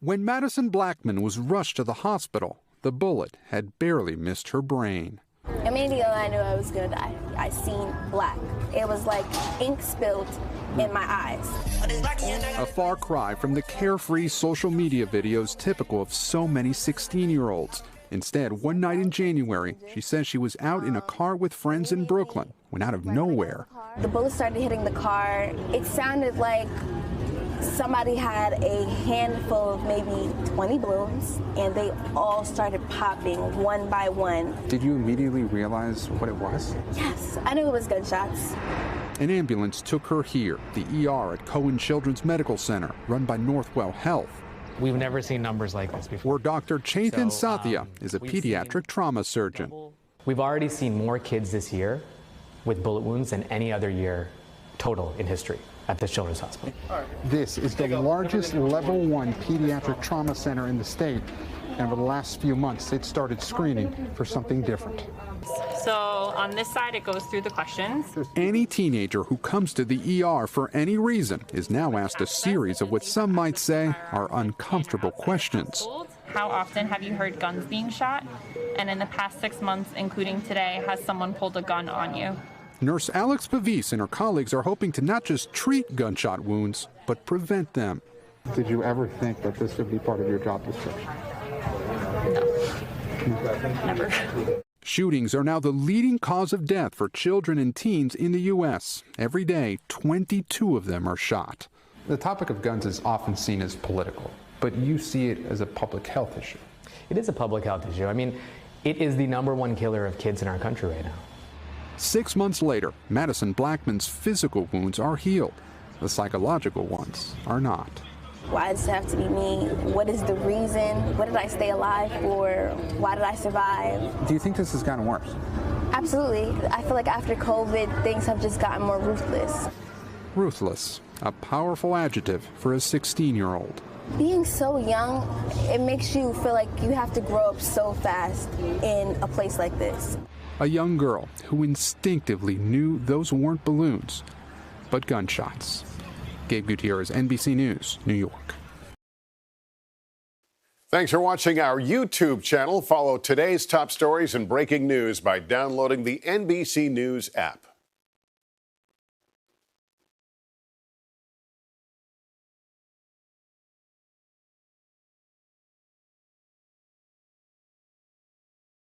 When Madison Blackman was rushed to the hospital, the bullet had barely missed her brain. Immediately I knew I was gonna die. I seen black. It was like ink spilled in my eyes. A far cry from the carefree social media videos typical of so many 16-year-olds. Instead, one night in January, she says she was out in a car with friends in Brooklyn when out of nowhere, the bullets started hitting the car. It sounded like somebody had a handful of maybe 20 balloons, and they all started popping one by one. Did you immediately realize what it was? Yes, I knew it was gunshots. An ambulance took her here, the ER at Cohen Children's Medical Center, run by Northwell Health. We've never seen numbers like this before. Where Dr. Chetan Sathya is a pediatric trauma surgeon. We've already seen more kids this year with bullet wounds than any other year total in history at this children's hospital. This is the largest level 1 pediatric trauma center in the state, and over the last few months it started screening for something different. So on this side it goes through the questions. Any teenager who comes to the ER for any reason is now asked a series of what some might say are uncomfortable questions. How often have you heard guns being shot? And in the past 6 months, including today, has someone pulled a gun on you? Nurse Alex Pavis and her colleagues are hoping to not just treat gunshot wounds, but prevent them. Did you ever think that this would be part of your job description? No. Never. Shootings are now the leading cause of death for children and teens in the U.S. Every day, 22 of them are shot. The topic of guns is often seen as political, but you see it as a public health issue. It is a public health issue. I mean, it is the #1 killer of kids in our country right now. 6 months later, Madison Blackman's physical wounds are healed. The psychological ones are not. Why does it have to be me? What is the reason? What did I stay alive for? Why did I survive? Do you think this has gotten worse? Absolutely. I feel like after COVID, things have just gotten more ruthless. Ruthless, a powerful adjective for a 16-year-old. Being so young, it makes you feel like you have to grow up so fast in a place like this. A young girl who instinctively knew those weren't balloons, but gunshots. Gabe Gutierrez, NBC News, New York. Thanks for watching our YouTube channel. Follow today's top stories and breaking news by downloading the NBC News app.